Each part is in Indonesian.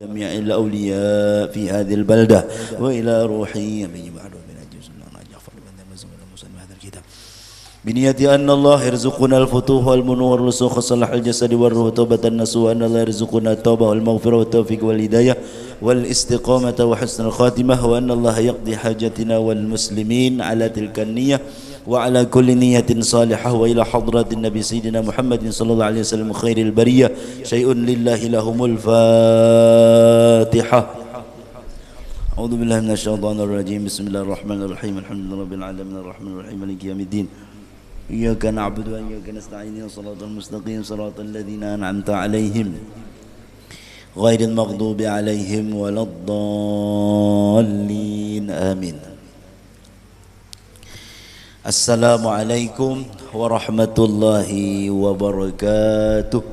جميع الأولياء في هذه البلدة وإلى روحي من بعد من أجل الله جعفر بن مسلم هذا الكتاب بنية أن الله يرزقنا الفتوح والمنور والرسوخ صلاح الجسد والروح توبة النصوح أن الله يرزقنا التوبة والمغفرة والتوفيق والهداية والاستقامة وحسن الخاتمة وأن الله يقضي حاجتنا والمسلمين على تلك النية وعلى كل نية صالحة وإلى حضرة النبي سيدنا محمد صلى الله عليه وسلم خير البرية شيء لله لهم الفاتحة. أعوذ بالله من الشيطان الرجيم. بسم الله الرحمن الرحيم. الحمد لله رب العالمين الرحمن الرحيم مالك يوم الدين إياك نعبد وإياك نستعين صراط المستقيم صراط الذين أنعمت عليهم غير المغضوب عليهم ولا الضالين آمين. Assalamualaikum warahmatullahi wabarakatuh.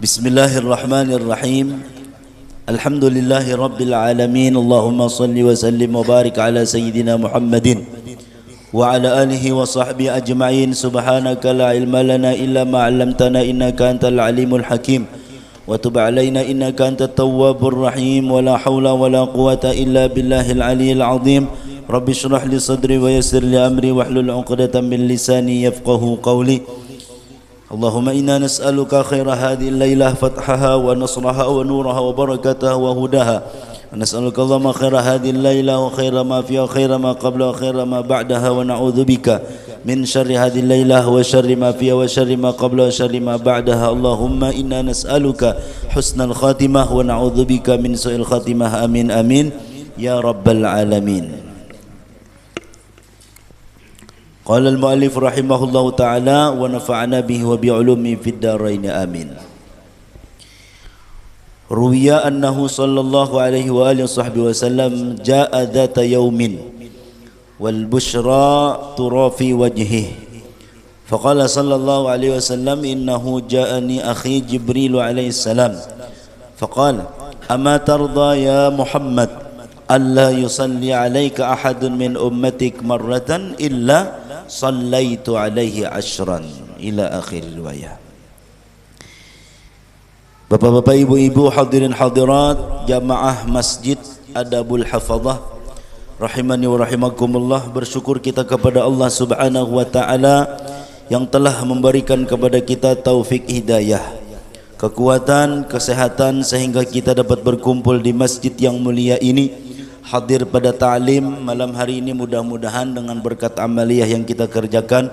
Bismillahirrahmanirrahim. Alhamdulillahi rabbil alamin. Allahumma salli wa sallim wa barik ala sayyidina Muhammadin wa ala alihi wa sahbihi ajma'in. Subhanaka la ilma lana illa ma 'allamtana innaka antal alimul hakim. وتب علينا إنك أنت التواب الرحيم ولا حول ولا قوة إلا بالله العلي العظيم. رب اشرح لي صدري ويسر لي أمري واحلل عقدة من لساني يفقه قولي. اللهم إنا نسألك خير هذه الليلة فتحها ونصرها ونورها وبركتها وهداها. نسألك اللهم خير هذه الليلة وخير ما فيها وخير ما قبلها وخير ما بعدها ونعوذ بك من شر هذه الليلة وشر ما فيها وشر ما قبلها وشر ما بعدها. اللهم إنا نسألك حسن الخاتمة ونعوذ بك من سوء الخاتمة. آمين آمين يا رب العالمين. قال المؤلف رحمه الله تعالى ونفعنا به وبعلومه في الدارين آمين. روي أنه صلى الله عليه وآله وصحبه وسلم جاء ذات يوم والبشرى ترى في وجهه فقال صلى الله عليه وسلم إنه جاءني أخي جبريل عليه السلام فقال أما ترضى يا محمد ألا يصلي عليك أحد من أمتك مرة إلا صليت عليه 10 إلى آخر الرواية. Bapak-bapak, ibu-ibu, hadirin hadirat jamaah Masjid Adabul Hafadhah rahimani wa rahimakumullah, bersyukur kita kepada Allah Subhanahu wa taala yang telah memberikan kepada kita taufik hidayah, kekuatan, kesehatan sehingga kita dapat berkumpul di masjid yang mulia ini, hadir pada ta'lim malam hari ini. Mudah-mudahan dengan berkat amaliyah yang kita kerjakan,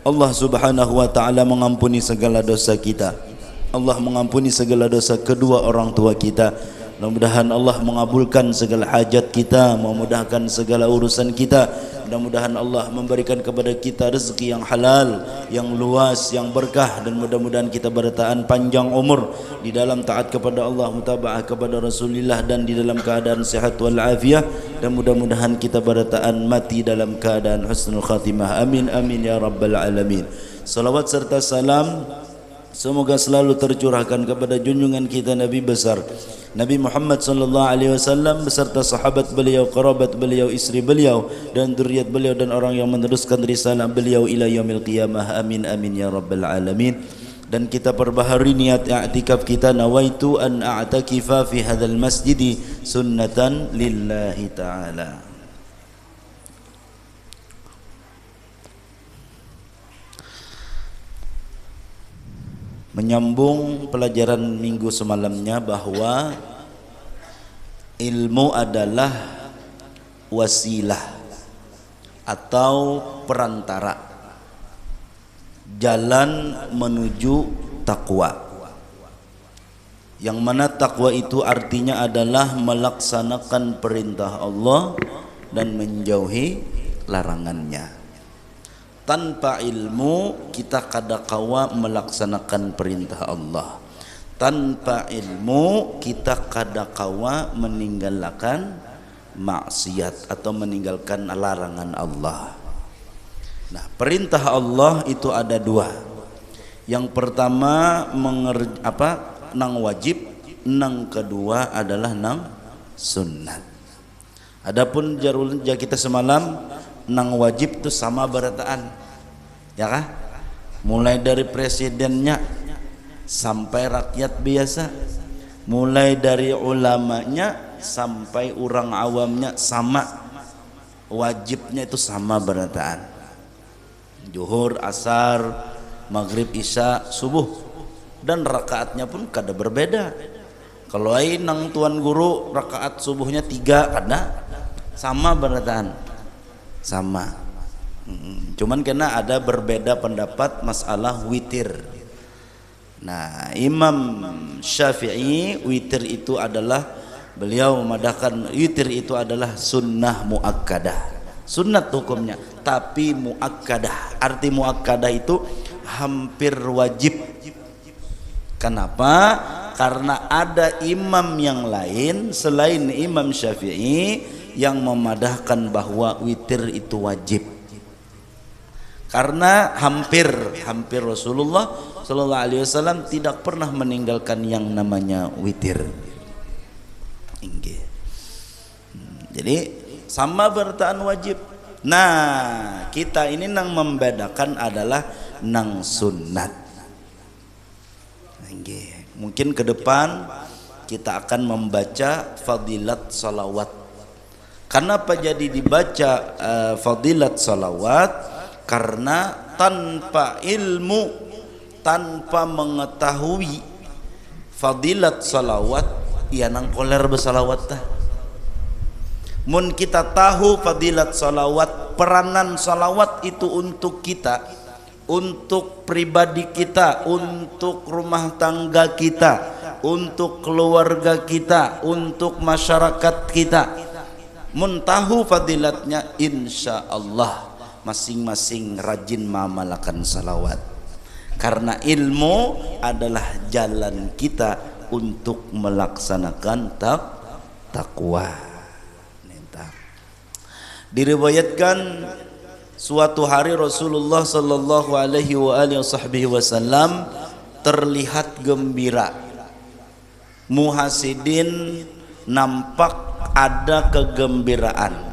Allah Subhanahu wa taala mengampuni segala dosa kita. Allah mengampuni segala dosa kedua orang tua kita. Mudah-mudahan Allah mengabulkan segala hajat kita, memudahkan segala urusan kita. Mudah-mudahan Allah memberikan kepada kita rezeki yang halal, yang luas, yang berkah, dan mudah-mudahan kita bertahan panjang umur di dalam taat kepada Allah, mutaba'ah kepada Rasulullah, dan di dalam keadaan sehat wal afiyah, dan mudah-mudahan kita bertahan mati dalam keadaan husnul khatimah. Amin amin ya rabbal alamin. Salawat serta salam semoga selalu tercurahkan kepada junjungan kita Nabi besar Nabi Muhammad sallallahu alaihi wasallam beserta sahabat beliau, kerabat beliau, istri beliau, dan zuriat beliau, dan orang yang meneruskan risalah beliau ila yaumil qiyamah. Amin amin ya rabbal alamin. Dan kita perbaharui niat i'tikaf kita, nawaitu an a'takifa fi hadzal masjidi sunnatan lillahi ta'ala. Menyambung pelajaran minggu semalamnya bahwa ilmu adalah wasilah atau perantara jalan menuju takwa, yang mana takwa itu artinya adalah melaksanakan perintah Allah dan menjauhi larangannya. Tanpa ilmu kita kadakawa melaksanakan perintah Allah. Tanpa ilmu kita kadakawa meninggalkan maksiat atau meninggalkan larangan Allah. Nah, perintah Allah itu ada dua. Yang pertama nang wajib, nang kedua adalah nang sunnat. Adapun jarul kita semalam nang wajib itu sama berataan, ya kah? Mulai dari presidennya sampai rakyat biasa, mulai dari ulamanya sampai orang awamnya sama, wajibnya itu sama berataan, zuhur, asar, maghrib, isya, subuh, dan rakaatnya pun kada berbeda. Kalau nang tuan guru rakaat subuhnya 3 kada sama berataan, sama. Cuman kena ada berbeda pendapat masalah witir. Nah, Imam Syafi'i witir itu adalah, beliau memadahkan witir itu adalah sunnah muakkadah, sunnat hukumnya, tapi muakkadah. Arti muakkadah itu hampir wajib. Kenapa? Karena ada imam yang lain selain Imam Syafi'i yang memadahkan bahwa witir itu wajib. Karena hampir Rasulullah Sallallahu Alaihi Wasallam tidak pernah meninggalkan yang namanya witir. Jadi sama berataan wajib. Nah, kita ini nang membedakan adalah nang sunnat. Mungkin ke depan kita akan membaca fadilat salawat. Kenapa jadi dibaca fadilat salawat? Karena tanpa ilmu, tanpa mengetahui fadilat salawat, ya nang koler bersalawat tah. Mun kita tahu fadilat salawat, peranan salawat itu untuk kita, untuk pribadi kita, untuk rumah tangga kita, untuk keluarga kita, untuk masyarakat kita. Mun tahu fadilatnya, insya Allah masing-masing rajin mengamalkan salawat. Karena ilmu adalah jalan kita untuk melaksanakan takwa. Diriwayatkan suatu hari Rasulullah sallallahu alaihi wasallam terlihat gembira. Muhasidin nampak ada kegembiraan.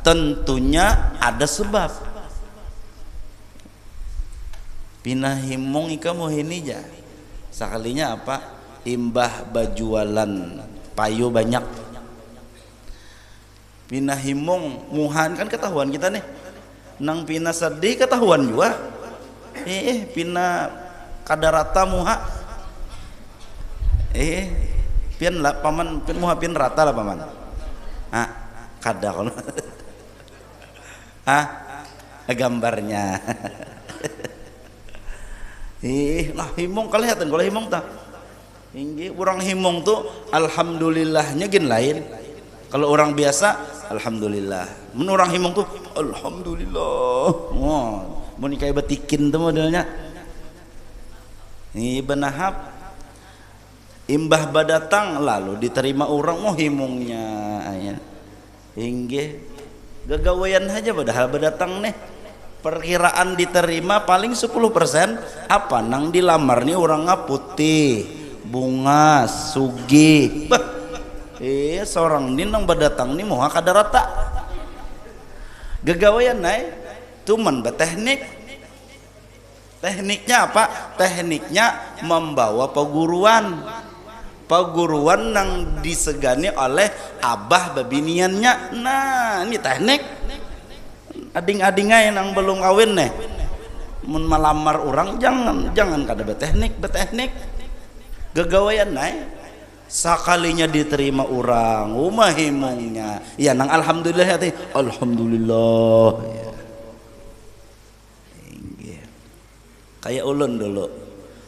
Tentunya ada sebab. Pinahimong ika mohini ja. Sekalinya apa? Imbah bajualan payu banyak. Pinahimong muhan kan ketahuan kita nih. Nang pina sedih ketahuan juga. Pina kadarata muha. Pian lah paman, pian muha pian rata lah paman. Kada kono. Gambarnya. Lah himong kelihatan kalau himong tak. Hingga orang himong tuh alhamdulillahnya gin lain. Kalau orang biasa alhamdulillah. Mun orang himong tuh alhamdulillah. Wah, mun kayak betikin tuh modelnya. Ini benahap imbah badatang lalu diterima orang mau himongnya aya. Hingga gagawayan aja padahal badatang nih. Perkiraan diterima paling 10%. Apa nang dilamar nih orangnya putih, bunga, sugih. Seorang ini nang badatang nih mau kadarata. Gagawayan naik cuman berteknik. Tekniknya apa? Tekniknya membawa peguruan. Peguruan nang disegani oleh abah babiniannya. Nah, ini teknik. Ading-adingnya yang belum kawin nih, mun melamar orang jangan kada berteknik. Gagawayan naik sakalinya diterima orang himongnya ya nang alhamdulillah hati alhamdulillah ya. Kayak ulun dulu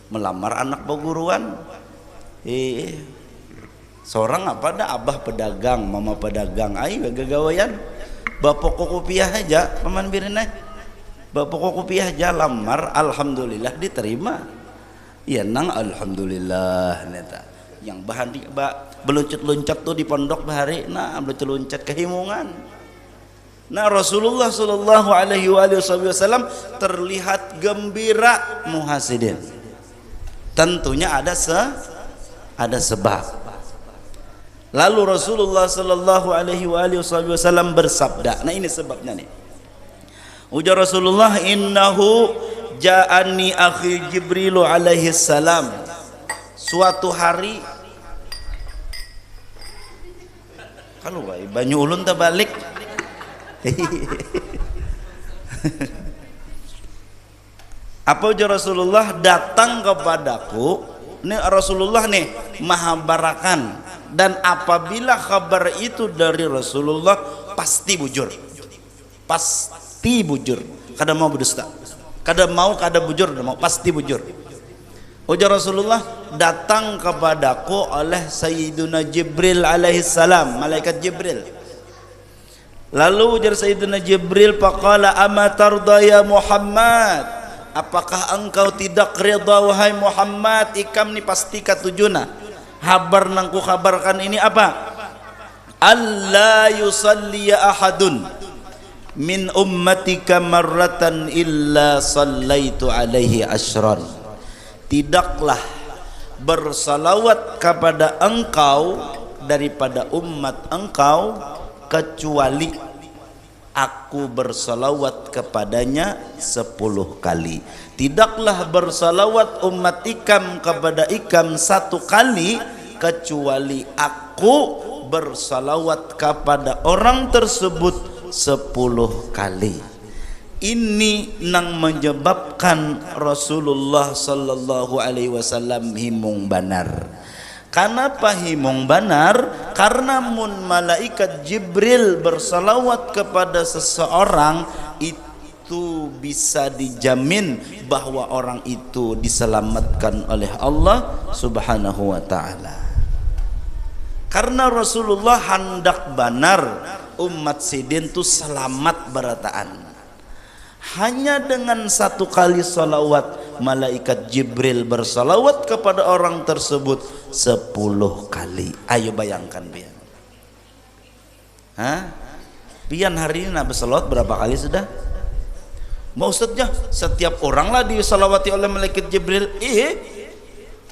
melamar anak peguruan seorang apa dah abah pedagang mama pedagang ayo gagawayan bapak kopiah aja paman birina bapak kopiah aja lamar alhamdulillah diterima ya nang alhamdulillah neta yang bahan di beluncut-luncat tuh di pondok bahari nah beluncut-luncat kehimungan. Nah Rasulullah sallallahu alaihi wasallam terlihat gembira muhasidin. Tentunya ada sebab. Lalu Rasulullah sallallahu alaihi wasallam bersabda. Nah ini sebabnya nih. Ujar Rasulullah, innahu ja'ani akhi Jibril alaihi salam suatu hari kalau banyu ulun terbalik apa ujar Rasulullah, datang kepadaku ini Rasulullah nih mahabarakan, dan apabila kabar itu dari Rasulullah pasti bujur, pasti bujur, kada mau berdusta, kada mau kada bujur, kada mau pasti bujur. Ujar Rasulullah, datang kepadaku oleh Sayyiduna Jibril alaihissalam, malaikat Jibril. Lalu ujar Sayyiduna Jibril, faqala ama tarda ya Muhammad, apakah engkau tidak rida wahai Muhammad? Ikam ni pasti katujuna habar nangku kabarkan ini apa? Alla yusalli ahadun min ummatika marratan illa sallaitu alaihi ashran. Tidaklah bersalawat kepada engkau daripada umat engkau kecuali aku bersalawat kepadanya 10 kali. Tidaklah bersalawat umat ikam kepada ikam 1 kali kecuali aku bersalawat kepada orang tersebut 10 kali. Ini nang menyebabkan Rasulullah sallallahu alaihi wasallam himung banar. Kenapa himung banar? Karena mun malaikat Jibril bersalawat kepada seseorang itu bisa dijamin bahwa orang itu diselamatkan oleh Allah subhanahu wa ta'ala. Karena Rasulullah hendak banar umat sidin itu selamat berataan. Hanya dengan 1 kali salawat malaikat Jibril bersalawat kepada orang tersebut 10 kali. Ayo bayangkan pian. Pian hari ini nak bersalawat berapa kali sudah? Maksudnya setiap orang lah disalawati oleh malaikat Jibril.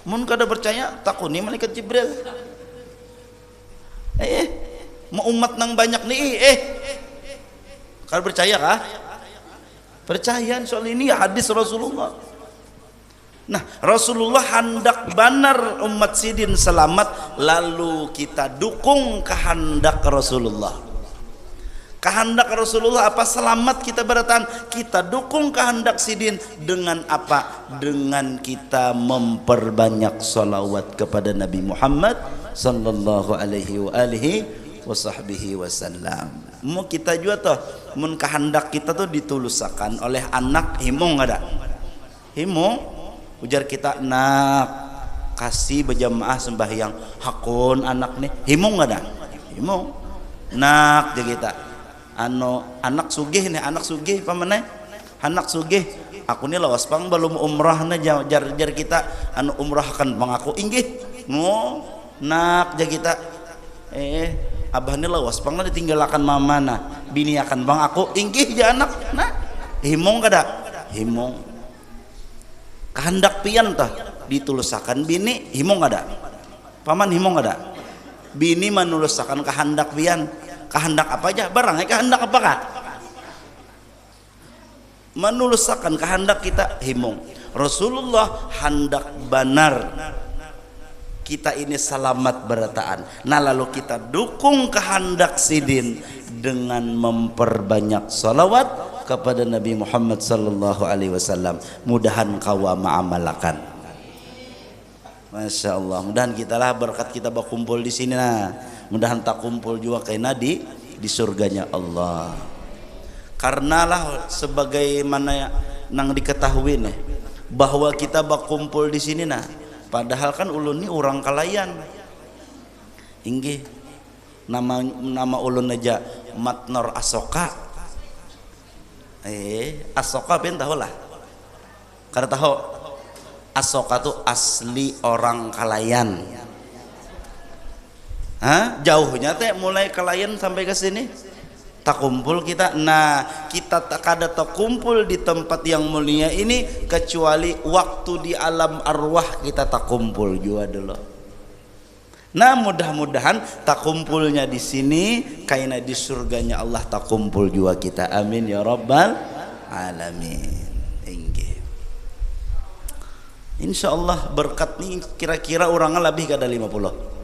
Mun kada percaya takuni malaikat Jibril. Mau umat nang banyak nih. Kada percaya kah? Percaya soal ini hadis Rasulullah. Nah, Rasulullah hendak banar umat sidin selamat, lalu kita dukung kehendak Rasulullah. Kehendak Rasulullah apa? Selamat kita bertahan. Kita dukung kehendak sidin dengan apa? Dengan kita memperbanyak salawat kepada Nabi Muhammad sallallahu alaihi wa alihi wasallam. Mau kita juga toh, mun kehendak kita tuh ditulusakan oleh anak himung ada. Himung ujar kita nak kasih berjamaah sembahyang hakun anak nih himung ada. Himung nak je kita anak sugih nih, anak sugih pamanai anak sugih aku nih lawas pang belum umrah na jar kita umrahkan bang aku inggih mau nak je kita abah ini lawas pang ditinggalkan mama na bini akan bang aku inggih je anak nah himung kada himung kehendak pian tah ditulusakan bini himung kada paman himung kada bini menulusakan kehendak pian kehendak apa aja barangnya kehendak apa kah menulusakan kehendak kita himung. Rasulullah hendak banar kita ini selamat berataan. Nah lalu kita dukung kehendak sidin dengan memperbanyak salawat kepada Nabi Muhammad sallallahu alaihi wasallam. Mudahan kawa ma'amalakan. Masya Allah. Mudahan kita lah berkat kita berkumpul di sini nah. Mudahan tak kumpul juga kayak nadi di surganya Allah. Karenalah sebagaimana nang diketahui nih bahwa kita berkumpul di sini nah. Padahal kan ulun ini orang kalayan. Inggih. Nama ulun aja Matnor Asoka. Asoka pun tahu lah. Karena tahu Asoka tuh asli orang kalayan. Jauhnya teh mulai kalayan sampai ke sini. Tak kumpul kita. Nah, kita tak ada tak kumpul di tempat yang mulia ini kecuali waktu di alam arwah kita tak kumpul juga dulu. Nah, mudah-mudahan tak kumpulnya di sini kaina di surganya Allah tak kumpul juga kita. Amin ya rabbal alamin. Inggih. Insya Allah berkat nih kira-kira orangnya lebih kada 50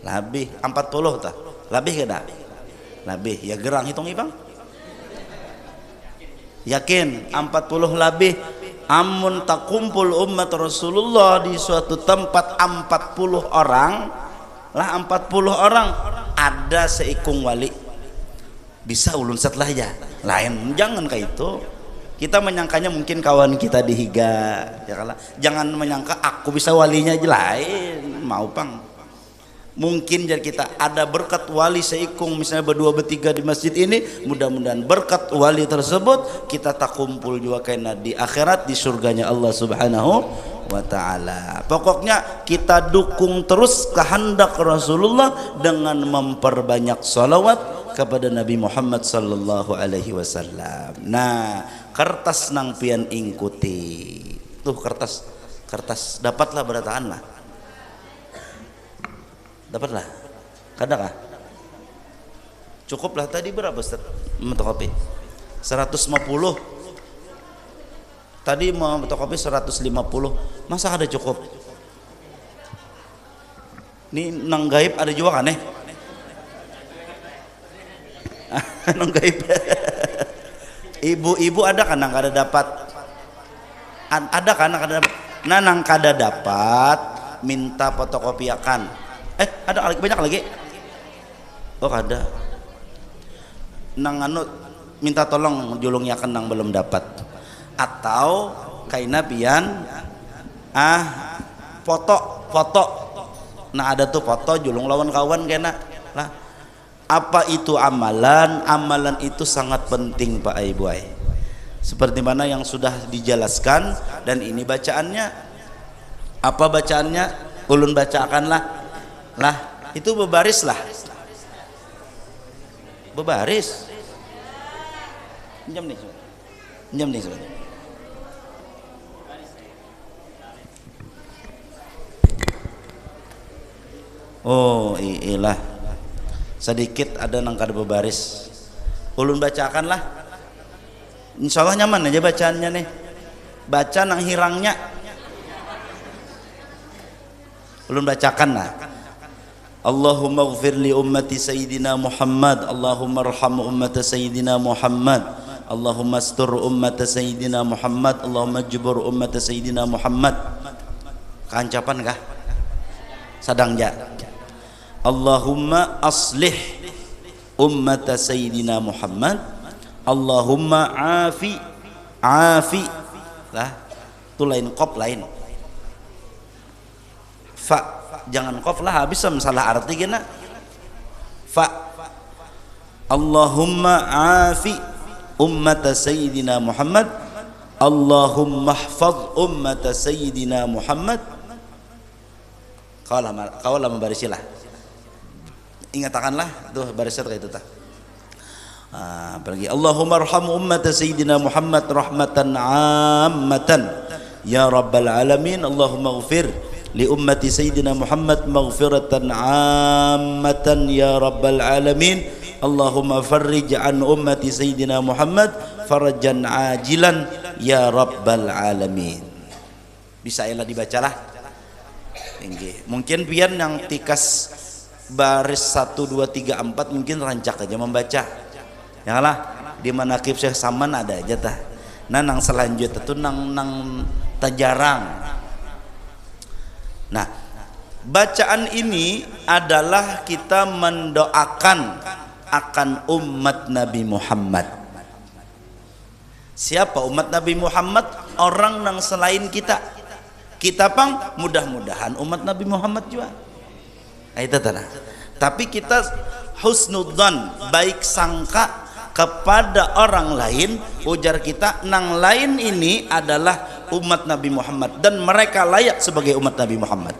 lebih 40 tah lebih kada lebih ya gerang hitung bang yakin 40 lebih amun tak kumpul umat Rasulullah di suatu tempat 40 orang lah 40 orang ada seikung wali bisa ulun setelah ya lain jangan kayak itu kita menyangkanya mungkin kawan kita dihiga ya kalah jangan menyangka aku bisa walinya aja lain mau pang mungkin jadi kita ada berkat wali seikung misalnya berdua bertiga di masjid ini mudah-mudahan berkat wali tersebut kita tak kumpul juga kena di akhirat di surganya Allah subhanahu wa ta'ala. Pokoknya kita dukung terus kehendak Rasulullah dengan memperbanyak salawat kepada Nabi Muhammad sallallahu alaihi wasallam. Nah kertas nang pian ingkuti tuh kertas dapatlah berataan lah dapatlah kadang cukup lah tadi berapa Ustaz fotokopi 150 tadi mau fotokopi 150 masa ada cukup ini nang gaib ada juga kan nang gaib ibu-ibu ada kan nang kada dapat ada kan nang kada dapat nah nang kada dapat minta fotokopiakan ada banyak lagi oh ada nang anu minta tolong julungnya kan nang belum dapat atau kaina pian foto nah ada tuh foto julung lawan kawan kena lah apa itu amalan itu sangat penting Pak Ibu seperti mana yang sudah dijelaskan dan ini bacaannya apa bacaannya ulun bacakanlah lah itu berbaris jam nih oh iyalah sedikit ada nang kada berbaris ulun bacakan lah insya Allah nyaman aja bacaannya nih baca nang hirangnya ulun bacakan lah Allahumma ighfir li ummati Sayyidina Muhammad Allahumma arham ummata Sayyidina Muhammad Allahumma astur ummata Sayyidina Muhammad Allahumma jubur ummata Sayyidina Muhammad kancapan kah? Sadang ja Allahumma aslih ummata Sayyidina Muhammad Allahumma afi lah itu lain qaf lain fa jangan qaf lah habis salah arti gina fa Allahumma afi ummata Sayyidina Muhammad Allahumma hafaz ummata Sayyidina Muhammad kaulah membarisilah ingatakanlah tuh barisat kayak itu tah apalagi Allahumma arham ummata Sayyidina Muhammad rahmatan ammatan ya rabbal alamin Allahumma ighfir li ummati Sayyidina Muhammad maghfiratan ammatan ya rabbal alamin Allahumma farrij an ummati Sayyidina Muhammad farajan ajilan ya rabbal alamin bisa elah dibacalah mungkin pian yang tikas baris 1 2 3 4 mungkin rancak aja membaca ya lah di manaqib Syekh Saman ada aja tah nah nang selanjutnya tuh nang tajarang. Nah, bacaan ini adalah kita mendoakan akan umat Nabi Muhammad. Siapa umat Nabi Muhammad? Orang yang selain kita. Kita pang mudah-mudahan umat Nabi Muhammad juga. Itu tanah. Tapi kita husnudzan, baik sangka kepada orang lain, ujar kita nang lain ini adalah umat Nabi Muhammad dan mereka layak sebagai umat Nabi Muhammad.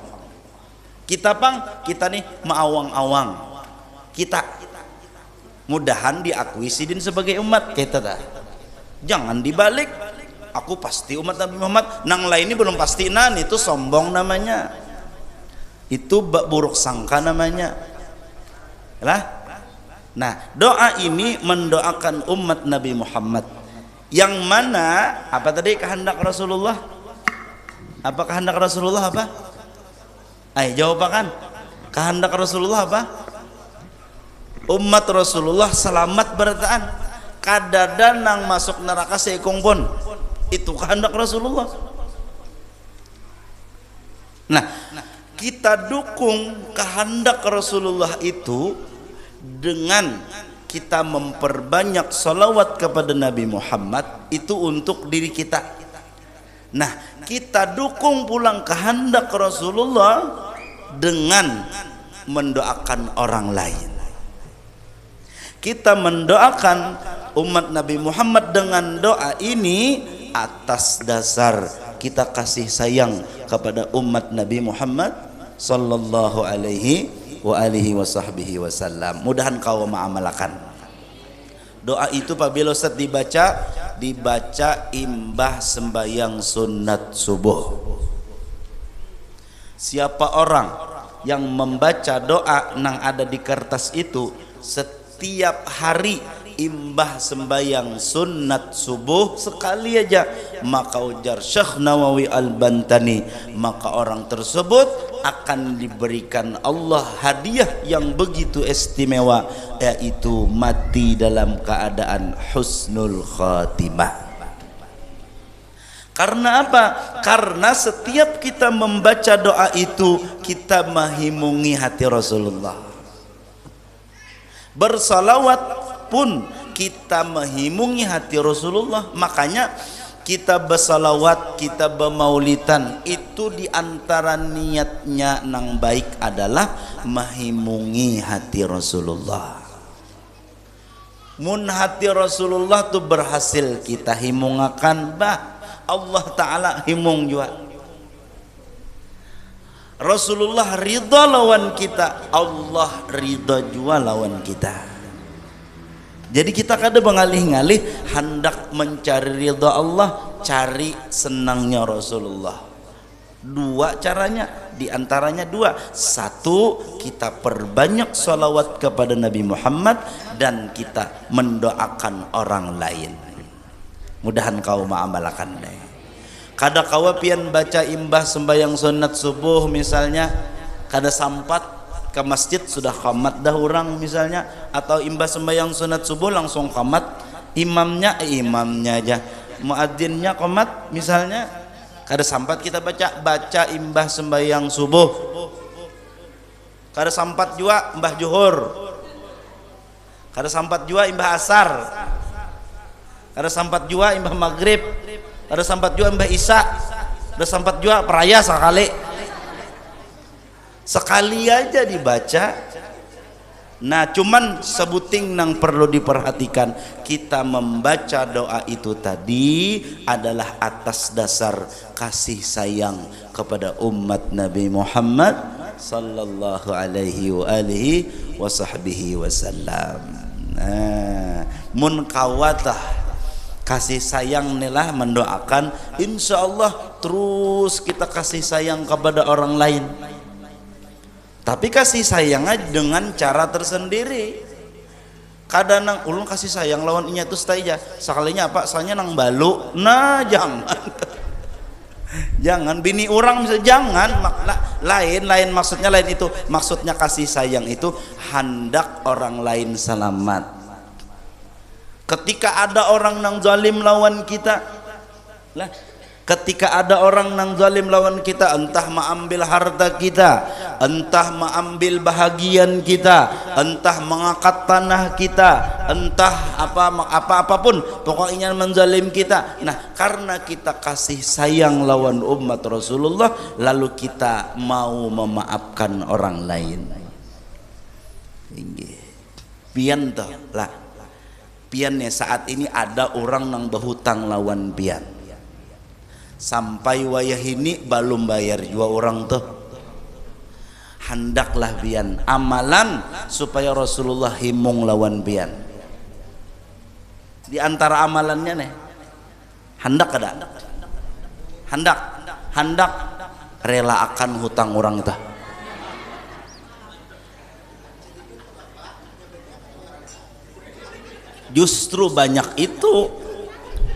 Kita nih maawang-awang kita mudahan diakui sidin sebagai umat kita dah. Jangan dibalik aku pasti umat Nabi Muhammad nang lain ini belum pasti itu sombong namanya, itu buruk sangka namanya lah. Nah doa ini mendoakan umat Nabi Muhammad yang mana apa tadi kehendak Rasulullah Apa kehendak Rasulullah apa? Ayo jawabakan. Kehendak Rasulullah apa? Umat Rasulullah selamat berataan. Kadada nang masuk neraka seikung pun. Itu kehendak Rasulullah. Nah, kita dukung kehendak Rasulullah itu dengan kita memperbanyak salawat kepada Nabi Muhammad itu untuk diri kita. Nah, kita dukung pulang kehendak Rasulullah dengan mendoakan orang lain. Kita mendoakan umat Nabi Muhammad dengan doa ini atas dasar kita kasih sayang kepada umat Nabi Muhammad sallallahu alaihi wa alihi wasallam. Mudahan kau mengamalkan doa itu. Apabila Ustaz dibaca imbah sembahyang sunat subuh. Siapa orang yang membaca doa nang ada di kertas itu setiap hari imbah sembahyang sunat subuh sekali aja, maka ujar Syekh Nawawi Al-Bantani, maka orang tersebut akan diberikan Allah hadiah yang begitu istimewa, yaitu mati dalam keadaan husnul khatimah. Karena apa? Karena setiap kita membaca doa itu kita menghimungi hati Rasulullah. Bersalawat pun kita menghimungi hati Rasulullah. Makanya kita bersalawat, kita bermaulidan, itu diantara niatnya nang baik adalah menghimungi hati Rasulullah. Mun hati Rasulullah tu berhasil kita himungakan, Allah Ta'ala himung juga. Rasulullah ridha lawan kita, Allah ridha juga lawan kita. Jadi kita kadang mengalih-ngalih hendak mencari ridha Allah, cari senangnya Rasulullah. Dua caranya, diantaranya dua. Satu, kita perbanyak salawat kepada Nabi Muhammad, dan kita mendoakan orang lain. Mudahan kau mengamalkan deh. Kada kau pian baca imbah sembahyang sunat subuh misalnya, kada sampat ke masjid sudah qamat dah orang misalnya, atau imbah sembahyang sunat subuh langsung qamat, imamnya aja, muadzinnya qamat misalnya, kada sampat kita baca imbah sembahyang subuh, kada sampat juga imbah zuhur, kada sampat juga imbah asar, kada sampat juga imbah maghrib, kada sampat juga imbah isya, kada sampat juga peraya sekali aja dibaca. Nah, cuman sebuting nang perlu diperhatikan, kita membaca doa itu tadi adalah atas dasar kasih sayang kepada umat Nabi Muhammad sallallahu alaihi wa alihi wasallam. Nah, mun kawatah kasih sayang nilah mendoakan, insyaallah terus kita kasih sayang kepada orang lain. Tapi kasih sayangnya dengan cara tersendiri. Kadang nang ulun kasih sayang lawan inya tuh saja. Sekalinya apa? Soalnya nang balu. Nah, jangan. Jangan bini orang bisa jangan. Lain maksudnya lain itu. Maksudnya kasih sayang itu hendak orang lain selamat. Ketika ada orang nang zalim lawan kita, ketika ada orang nang zalim lawan kita, entah mengambil harta kita, entah mengambil bahagian kita, entah mengangkat tanah kita, entah apapun, pokoknya menzalim kita. Nah, karena kita kasih sayang lawan umat Rasulullah, lalu kita mau memaafkan orang lain. Pian toh lah, piannya saat ini ada orang nang berhutang lawan pian. Sampai wayah ini belum bayar juga orang tuh. Hendaklah pian amalan supaya Rasulullah himung lawan pian. Di antara amalannya nih, hendak ada, hendak rela akan hutang orang itu. Justru banyak itu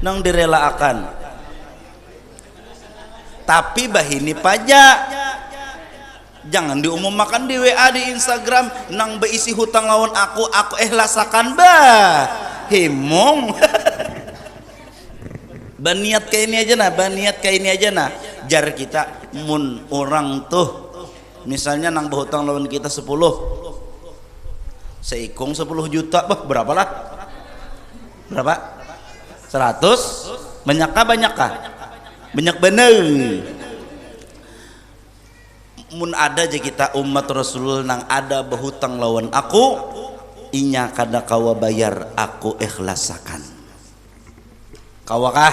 nang direlakan. Tapi bahini pajak jangan diumumkan di WA di Instagram nang beisi hutang lawan aku ikhlasakan bah himung. Baniat kayak ini aja nah, baniat kayak ini aja nah. Jar kita mun orang tuh misalnya nang berhutang lawan kita 10 seikung 10 juta bah berapa lah? Berapa? 100? Banyakkah banyakkah? Banyak bener. Mun ada aja kita umat Rasulullah nang ada berhutang lawan aku inya kada kawa bayar aku ikhlasakan. Kawakah?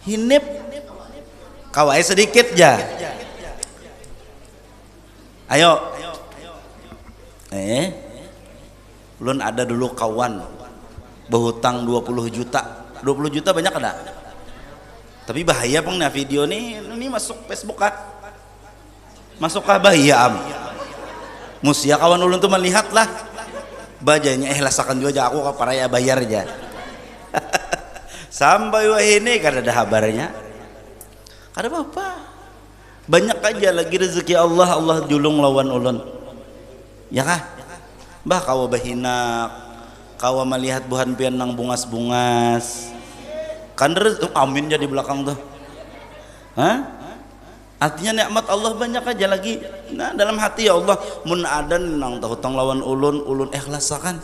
Hinip kawai sedikit ja. Ayo. Ulun ada dulu kawan berhutang 20 juta. 20 juta banyak ada? Tapi bahaya pang nah video ini masuk Facebook kah? Masukkah bahaya am? Musia kawan ulun tuh melihat lah. Bajanya ikhlasakan juga aku ke paraya bayar aja. Sampai wah ini kada ada kabarnya. Kada apa-apa. Banyak aja lagi rezeki Allah julung lawan ulun. Ya kah? Bah kawa bahina, kawa melihat buhan pian nang bungas-bungas. Kan amin jadi belakang tuh. Hah? Artinya nikmat Allah banyak aja lagi. Nah dalam hati ya Allah mun ada nang hutang lawan ulun ikhlasakan.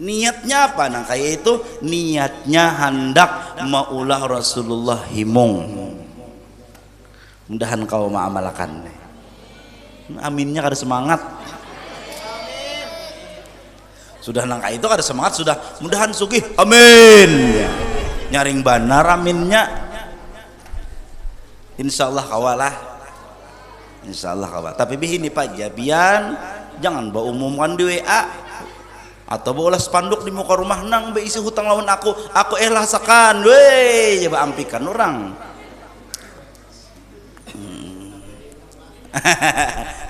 Niatnya apa nang kayak itu? Niatnya hendak maulah Rasulullah himung. Mudahan kau mengamalkan. Aminnya kada semangat. Sudah nang kayak itu kada semangat sudah. Mudahan sugih. Amin. Nyaring banar aminnya. Insyaallah kawalah. Insyaallah kawal. Tapi begini Pak Jabian, jangan bawa umumkan di WA. Atau boleh spanduk di muka rumah nang beisi hutang lawan aku ikhlasakan weh coba ampikan orang.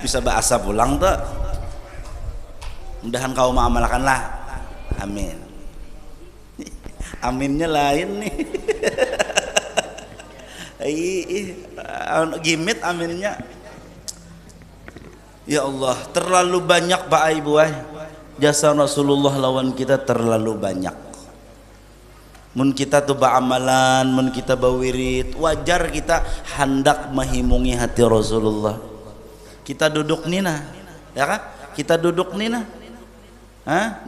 Bisa bahasa pulang tuh. Mudahan kau mengamalkan lah. Amin. Aminnya lain nih. Gimit aminnya. Ya Allah terlalu banyak Pak Ibu jasa Rasulullah lawan kita terlalu banyak. Mun kita tuh ba'amalan, mun kita bawirid, wajar kita hendak menghimungi hati Rasulullah. Kita duduk nina, ya kan? Kita duduk nina.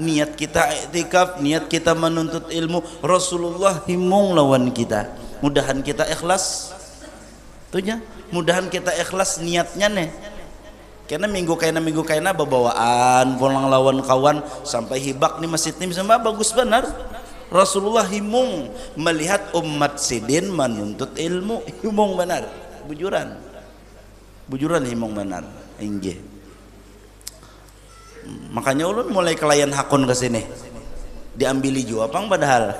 Niat kita iktikaf, niat kita menuntut ilmu, Rasulullah himung lawan kita. Mudahan kita ikhlas. Tuhnya, mudahan kita ikhlas niatnya nih. Karena minggu kaina babawaan pulang lawan kawan sampai hibak nih masjid nih sama bagus benar. Rasulullah himung melihat umat sidin menuntut ilmu himung benar bujuran himung benar inggih. Makanya ulun mulai kelayan hakun ke sini diambili jua pang padahal.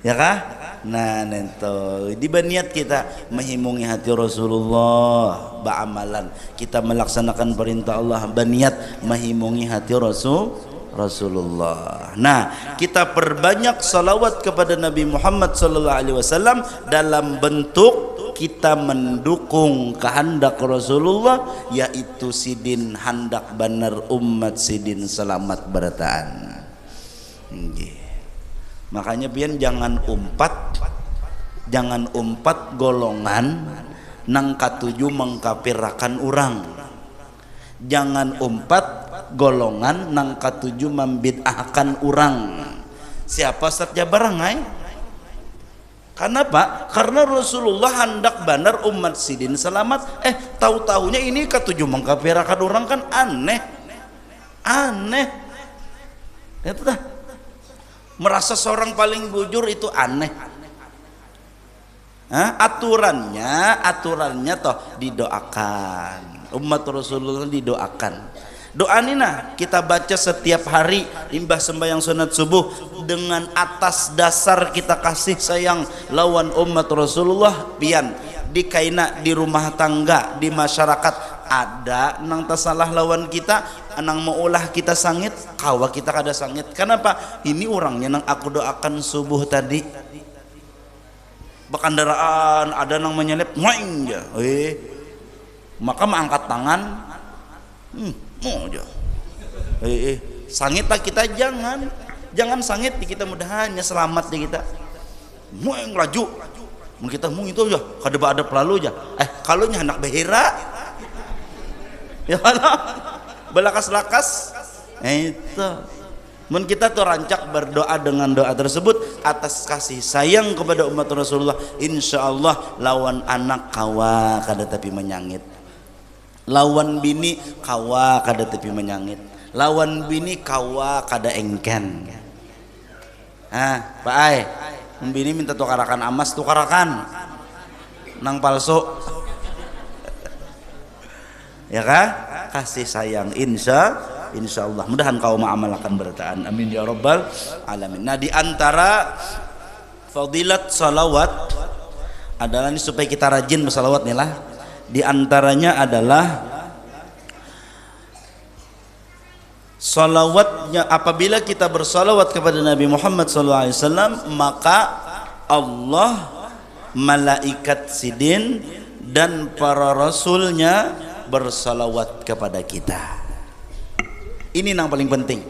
Ya kah? Nah nento di baniat kita menghimungi hati Rasulullah ba'amalan kita melaksanakan perintah Allah baniat menghimungi hati Rasulullah. Nah kita perbanyak salawat kepada Nabi Muhammad SAW dalam bentuk kita mendukung kehendak Rasulullah yaitu sidin hendak benar umat sidin selamat berataan. Makanya pian jangan umpat golongan nang katuju mengkapirakan orang. Jangan umpat golongan nang katuju membid'ahkan orang. Siapa saja barangai? Karena apa? Karena Rasulullah hendak benar umat sidin selamat. Tahu-tahunya ini katuju mengkapirakan orang kan aneh. Itu dah. Merasa seorang paling bujur itu aneh. Aturannya toh didoakan. Umat Rasulullah didoakan. Doa nina kita baca setiap hari imbah sembahyang sunat subuh dengan atas dasar kita kasih sayang lawan umat Rasulullah pian di kaina di rumah tangga di masyarakat ada nang tasalah lawan kita nang maulah kita sangit kawa kita kada sangit. Kenapa? Ini orangnya nang aku doakan subuh tadi. Bekandaraan ada nang menyelip ngoing ya. Maka mengangkat tangan mau aja. Sangit lah kita jangan sangit di kita, mudahannya selamat di kita. Ngoing laju. Mun kita mung itu aja kada ada pelalu aja. Kalau nya anak behera. Ya mana? Belakas-lakas. Itu. Mun kita tuh rancak berdoa dengan doa tersebut atas kasih sayang kepada umat Rasulullah, insya Allah lawan anak kawa kada tapi menyangit, lawan bini kawa kada tapi menyangit, lawan bini kawa kada engken. Pak Ai, bini minta tukarakan emas, tukarakan nang palsu. Ya kan? Kasih sayang insya Allah mudahan kau mengamalkan bertaan, amin ya rabbal alamin. Nah, di antara fadilat salawat adalah ini supaya kita rajin bersalawat nih lah. Di antaranya adalah salawatnya, apabila kita bersalawat kepada Nabi Muhammad SAW, maka Allah, malaikat sidin dan para rasulnya bersalawat kepada kita. Ini yang paling penting.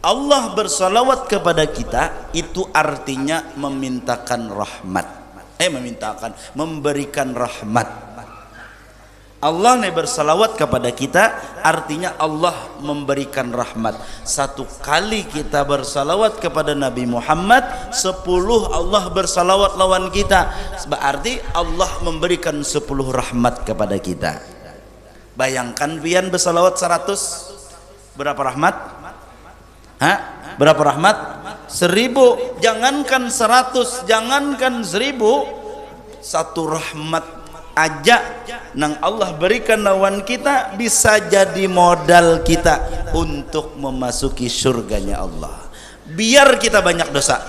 Allah bersalawat kepada kita itu artinya memintakan rahmat. Memberikan rahmat. Allah nih bersalawat kepada kita artinya Allah memberikan rahmat. Satu kali kita bersalawat kepada Nabi Muhammad, 10 Allah bersalawat lawan kita. Berarti Allah memberikan 10 rahmat kepada kita. Bayangkan pian bersalawat 100, berapa rahmat? Berapa rahmat? 1000. Jangankan 100, jangankan 1000, satu rahmat aja nang Allah berikan lawan kita bisa jadi modal kita untuk memasuki surganya Allah. Biar kita banyak dosa.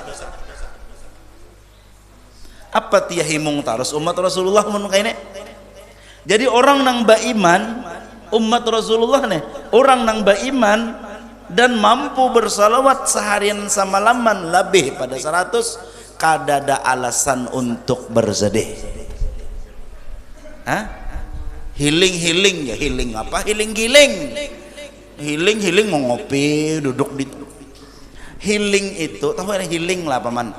Apa tiah himung tarus umat Rasulullah mun kaini? Jadi orang nang beriman, umat Rasulullah nih, orang nang beriman dan mampu bersalawat seharian semalaman lebih pada 100, kada ada alasan untuk bersedih. Healing ya, healing apa? Healing mau ngopi, duduk di healing itu, tahu ada healing lah paman?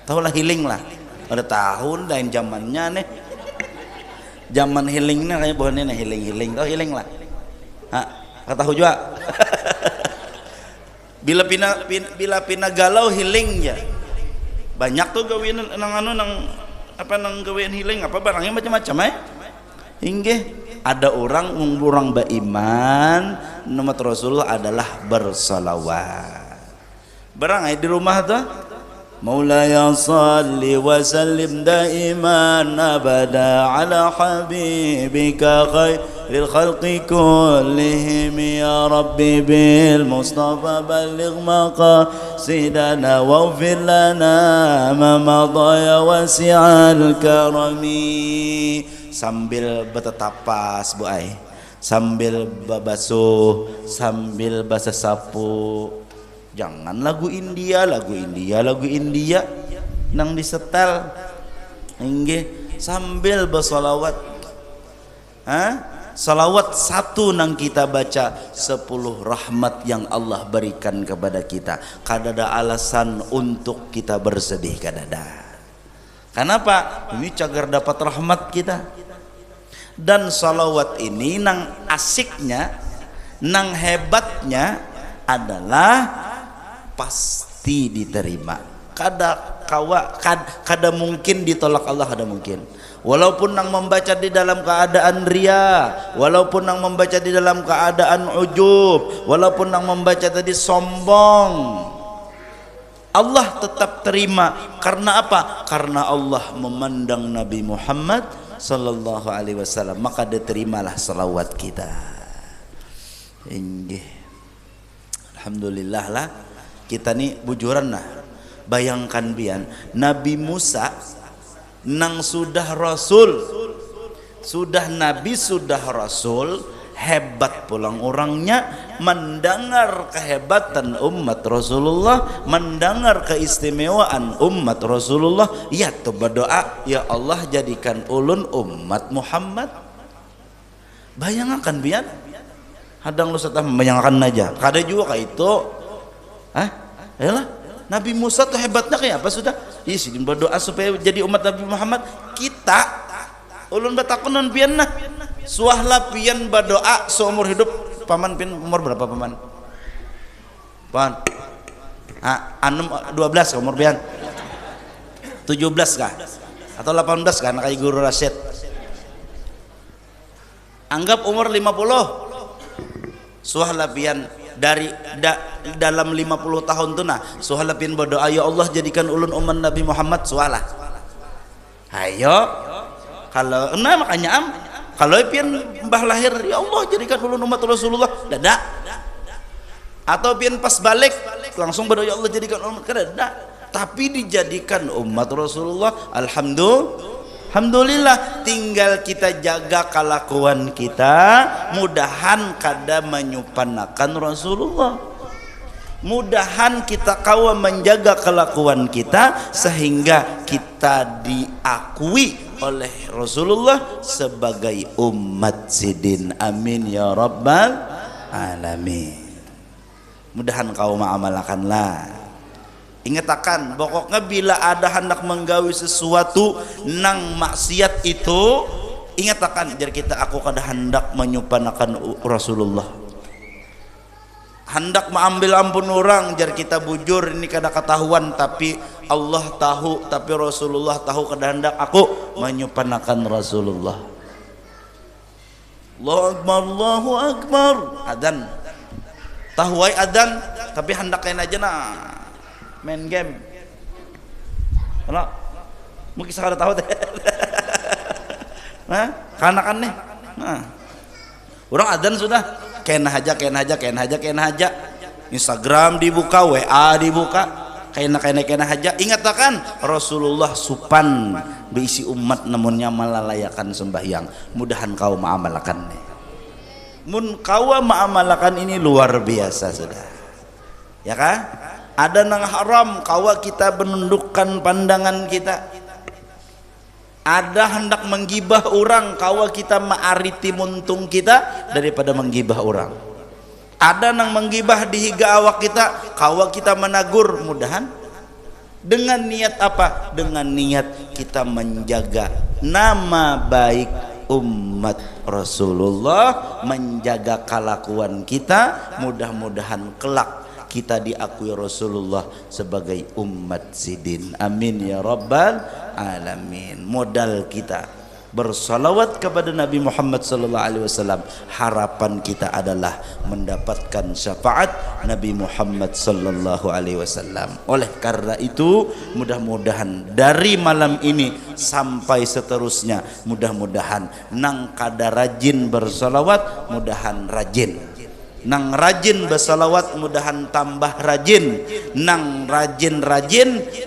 Tahu lah healing lah. Ada tahun lain zamannya nih. Zaman healingnya kayak bohonnya nih, healing. Tahu healing lah. Kata tahu juga. Bila pina galau healing ya. Banyak tuh gawin nang gawin healing apa barangnya macam-macam hingga ada orang beriman nama Rasulullah adalah bersalawat. Barang di rumah tuh Maulaya salli wa sallim daiman abada ala habibika khairil khalqi kullihim ya rabbi bil mustafa balligh maqasidana waghfir lana ma madha ya wasi'al karami. Sambil bertetapas Bu Ai, sambil babasuh, sambil basah sapu. Jangan lagu India nang disetel hingga sambil bersolawat. Salawat satu nang kita baca 10 rahmat yang Allah berikan kepada kita. Kada ada alasan untuk kita bersedih, kada ada. Kenapa? Ini cagar dapat rahmat kita. Dan salawat ini nang asiknya, nang hebatnya adalah pasti diterima. Kada mungkin ditolak Allah, kada mungkin. Walaupun nang membaca di dalam keadaan ria, walaupun nang membaca di dalam keadaan ujub, walaupun nang membaca tadi sombong, Allah tetap terima. Karena apa? Karena Allah memandang Nabi Muhammad sallallahu alaihi wasallam, maka diterimalah salawat kita. Alhamdulillah lah. Kita nih bujuran lah, bayangkan bian Nabi Musa nang sudah rasul, sudah nabi, sudah rasul, hebat pulang orangnya, mendengar kehebatan umat Rasulullah, mendengar keistimewaan umat Rasulullah, ya tuh berdoa, ya Allah jadikan ulun umat Muhammad. Bayangkan biar hadang lu satah membayangkan aja, kada juga kayak itu. Ayolah, Nabi Musa tuh hebatnya kayak apa sudah? Isi berdoa supaya jadi umat Nabi Muhammad. Kita ulun batakunan pian nah. Suahlah pian berdoa seumur hidup. Paman pian umur berapa paman? Paman. 12 umur pian. 17 kah? Atau 18 kah anak kayak Guru Rasyid? Anggap umur 50. Suahlah pian dari dalam 50 tahun tu nah suhala pin berdoa, ya Allah jadikan ulun umat Nabi Muhammad. Suala ayo kalau makanya kalau pian mbah lahir, ya Allah jadikan ulun umat Rasulullah, dadak. Atau pian pas balik langsung berdoa, ya Allah jadikan umat, dadak. Tapi dijadikan umat Rasulullah, alhamdulillah. Tinggal kita jaga kelakuan kita, mudahan kada menyupanakan Rasulullah. Mudahan kita kawa menjaga kelakuan kita sehingga kita diakui oleh Rasulullah sebagai umat sidin. Amin ya rabbal alamin. Mudahan kau mengamalkanlah. Ingat akan pokoknya bila ada hendak menggawi sesuatu nang maksiat itu, ingat akan jar kita aku kada hendak menyupanakan Rasulullah, hendak mengambil ampun orang, jar kita bujur ini kada ketahuan, tapi Allah tahu, tapi Rasulullah tahu, kada hendak aku menyupanakan Rasulullah. Allahu Akbar, Allahu Akbar. Adzan tahu adzan tapi hendak kain aja nah main game. Kalau mungkin saya tahu deh. Nah, kanakan nih. Nah, orang adzan sudah kena haja. Instagram dibuka, WA dibuka, kena haja. Ingat kan Rasulullah supan berisi umat namunnya malalayakan sembahyang. Mudahan kau mengamalkan nih. Mun kau mengamalkan ini luar biasa sudah. Ya kan? Ada nang haram kawa kita menundukkan pandangan kita. Ada hendak menggibah orang kawa kita ma'ariti muntung kita daripada menggibah orang. Ada nang menggibah di higa awak kita kawa kita menagur, mudahan dengan niat apa? Dengan niat kita menjaga nama baik umat Rasulullah, menjaga kelakuan kita, mudah-mudahan kelak kita diakui Rasulullah sebagai umat sidin. Amin ya rabbal alamin. Modal kita bersalawat kepada Nabi Muhammad sallallahu alaihi wasallam, harapan kita adalah mendapatkan syafaat Nabi Muhammad sallallahu alaihi wasallam. Oleh karena itu mudah-mudahan dari malam ini sampai seterusnya, mudah-mudahan nang kada rajin bersalawat mudahan rajin, nang rajin bersalawat mudahan tambah rajin, nang rajin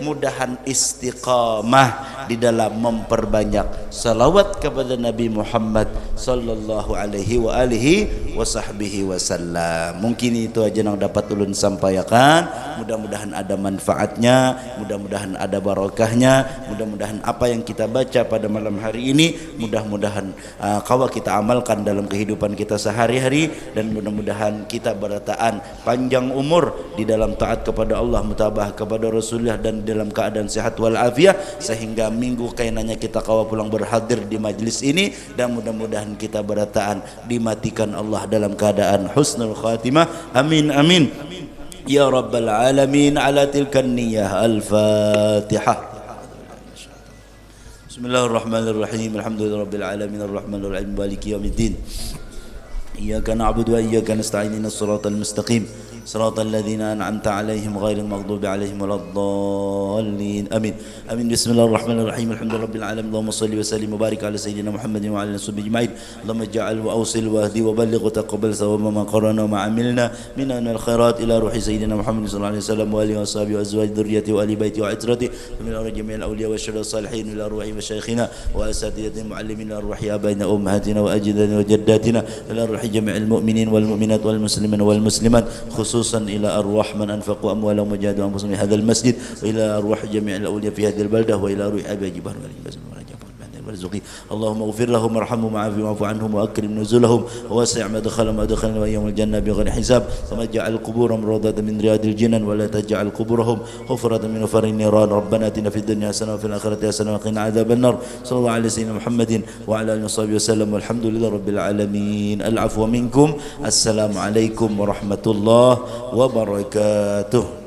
mudahan istiqamah di dalam memperbanyak salawat kepada Nabi Muhammad sallallahu alaihi wa alihi wasahbihi wasallam. Mungkin itu aja yang dapat ulun sampaikan. Mudah-mudahan ada manfaatnya, mudah-mudahan ada barokahnya, mudah-mudahan apa yang kita baca pada malam hari ini mudah-mudahan kawa kita amalkan dalam kehidupan kita sehari-hari, dan mudah-mudahan kita berataan panjang umur di dalam taat kepada Allah, mutabah kepada Rasulullah, dan dalam keadaan sehat walafiat, sehingga minggu kainannya kita kawa pulang berhadir di majlis ini, dan mudah-mudahan kita berataan dimatikan Allah dalam keadaan husnul khatimah. Amin amin ya rabbal alamin. Ala tilkan niyah. Al-Fatihah. Bismillahirrahmanirrahim. Alhamdulillahirabbil alamin arrahmanir rahim maliki yaumiddin. Iyyaka na'budu wa iyyaka nasta'in ihdinas siratal mustaqim صراط الذين أنعمت عليهم غير المغضوب عليهم ولا الضالين آمين آمين بسم الله الرحمن الرحيم الحمد لله رب العالمين اللهم صل وسلم وبارك على سيدنا محمد وعلى آله وصحبه أجمعين اللهم اجعل وأوصل واهدي وبلغ وتقبل ثواب ما قرنا وما عملنا من أن الخيرات إلى روح سيدنا محمد صلى الله عليه وسلم وآله وصحبه وأزواج ذريته وآل بيته وعترته ومن أرواح جميع الأولياء والشهداء الصالحين إلى أرواح مشايخنا وأساتذتنا المعلمين إلى أرواح آبائنا وأمهاتنا وأجدادنا وجداتنا إلى أرواح جميع المؤمنين والمؤمنات والمسلمين والمسلمات خصوصا إلى أرواح من أنفقوا أموالهم وجاهدوا أنفسهم في هذا المسجد وإلى أرواح جميع الأولياء في هذه البلدة وإلى أرواح أبي جبار وارزقي اللهم اغفر لهم وارحمهم وعافهم واعف عنهم واكرم نزلهم ووسع مدخلهم وادخلنا واياهم الجنه بغير حساب ثم اجعل قبورهم روضة من رياض الجنان ولا تجعل قبورهم حفرة من حفر النيران ربنا اتنا في الدنيا حسنه وفي الاخره حسنه وقنا عذاب النار صلى الله على سيدنا محمد وعلى اله وصحبه وسلم والحمد لله رب العالمين العفو منكم السلام عليكم ورحمه الله وبركاته.